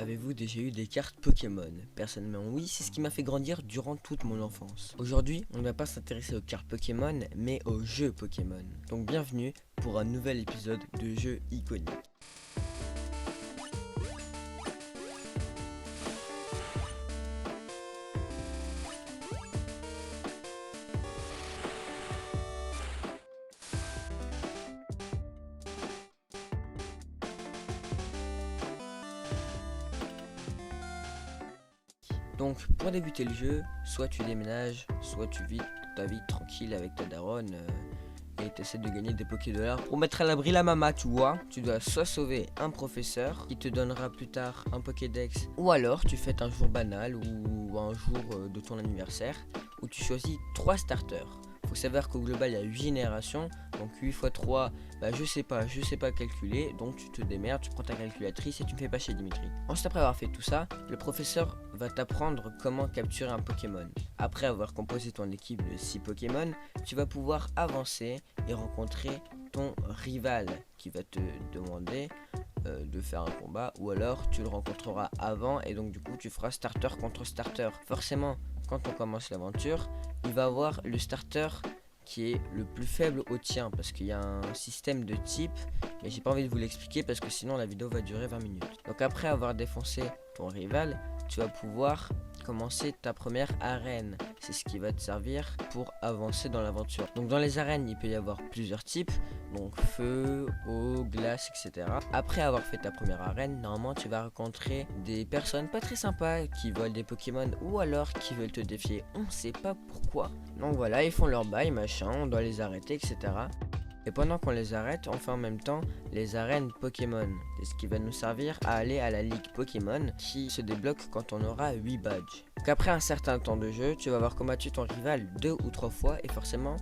Avez-vous déjà eu des cartes Pokémon? Personnellement oui, c'est ce qui m'a fait grandir durant toute mon enfance. Aujourd'hui, on ne va pas s'intéresser aux cartes Pokémon, mais aux jeux Pokémon. Donc bienvenue pour un nouvel épisode de jeux iconiques. Donc pour débuter le jeu, soit tu déménages, soit tu vis ta vie tranquille avec ta daronne et t'essaies de gagner des Pokédollars pour mettre à l'abri la mama, tu vois. Tu dois soit sauver un professeur qui te donnera plus tard un Pokédex, ou alors tu fêtes un jour banal ou un jour de ton anniversaire où tu choisis 3 starters. Faut savoir qu'au global il y a 8 générations, donc 8 x 3, je sais pas calculer, donc tu te démerdes, tu prends ta calculatrice et tu me fais pas chez Dimitri. Ensuite, après avoir fait tout ça, le professeur va t'apprendre comment capturer un Pokémon. Après avoir composé ton équipe de 6 Pokémon, tu vas pouvoir avancer et rencontrer ton rival qui va te demander de faire un combat, ou alors tu le rencontreras avant et donc du coup tu feras starter contre starter. Forcément, quand on commence l'aventure, il va avoir le starter qui est le plus faible au tien parce qu'il y a un système de type, mais j'ai pas envie de vous l'expliquer parce que sinon la vidéo va durer 20 minutes. Donc après avoir défoncé ton rival, tu vas pouvoir commencer ta première arène. C'est ce qui va te servir pour avancer dans l'aventure. Donc dans les arènes, il peut y avoir plusieurs types, donc feu, eau, glace, etc. Après avoir fait ta première arène, normalement tu vas rencontrer des personnes pas très sympas qui volent des Pokémon ou alors qui veulent te défier. On sait pas pourquoi. Donc voilà, ils font leur bail, machin, on doit les arrêter, etc. Et pendant qu'on les arrête, on fait en même temps les arènes Pokémon. C'est ce qui va nous servir à aller à la ligue Pokémon qui se débloque quand on aura 8 badges. Donc après un certain temps de jeu, tu vas avoir combattu ton rival 2 ou 3 fois et forcément,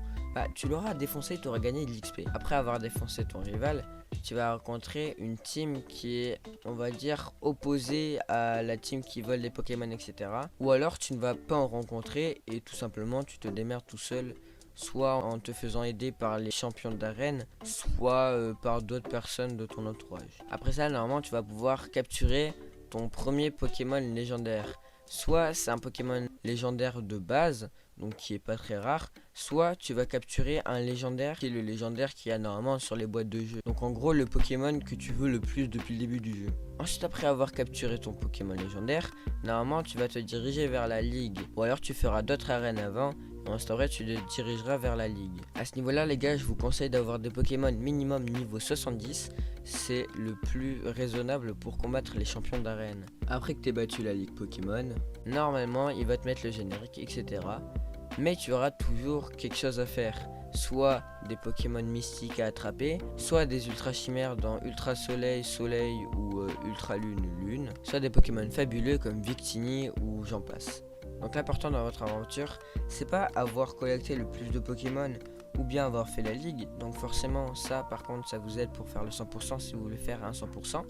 tu l'auras défoncé, tu auras gagné de l'XP. Après avoir défoncé ton rival, tu vas rencontrer une team qui est, on va dire, opposée à la team qui vole des Pokémon, etc. Ou alors tu ne vas pas en rencontrer et tout simplement tu te démerdes tout seul, soit en te faisant aider par les champions d'arène, soit par d'autres personnes de ton entourage. Après ça, normalement, tu vas pouvoir capturer ton premier Pokémon légendaire. Soit c'est un Pokémon légendaire de base, donc qui est pas très rare, soit tu vas capturer un légendaire qui est le légendaire qu'il y a normalement sur les boîtes de jeu. Donc en gros le Pokémon que tu veux le plus depuis le début du jeu. Ensuite, après avoir capturé ton Pokémon légendaire, normalement tu vas te diriger vers la ligue, ou alors tu feras d'autres arènes avant. En ce vrai, tu te dirigeras vers la ligue. À ce niveau là les gars, je vous conseille d'avoir des Pokémon minimum niveau 70. C'est le plus raisonnable pour combattre les champions d'arène. Après que tu aies battu la ligue Pokémon, normalement il va te mettre le générique, etc. Mais tu auras toujours quelque chose à faire. Soit des Pokémon mystiques à attraper, soit des ultra chimères dans Ultra Soleil, Soleil ou Ultra Lune, Lune, soit des Pokémon fabuleux comme Victini ou j'en passe. Donc l'important dans votre aventure, c'est pas avoir collecté le plus de Pokémon ou bien avoir fait la ligue. Donc forcément ça par contre ça vous aide pour faire le 100% si vous voulez faire un 100%.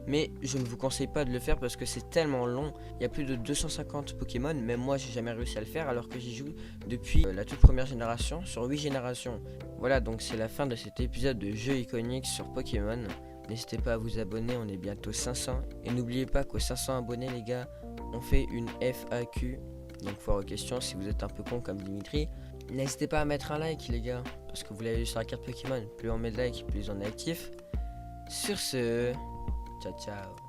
Mais je ne vous conseille pas de le faire parce que c'est tellement long. Il y a plus de 250 Pokémon, même moi j'ai jamais réussi à le faire alors que j'y joue depuis la toute première génération sur 8 générations. Voilà, donc c'est la fin de cet épisode de jeux iconiques sur Pokémon. N'hésitez pas à vous abonner, on est bientôt 500. Et n'oubliez pas qu'aux 500 abonnés les gars, on fait une FAQ. Donc foire aux questions, si vous êtes un peu con comme Dimitri, n'hésitez pas à mettre un like les gars, parce que vous l'avez vu sur la carte Pokémon, plus on met de likes, plus on est actif. Sur ce, ciao ciao.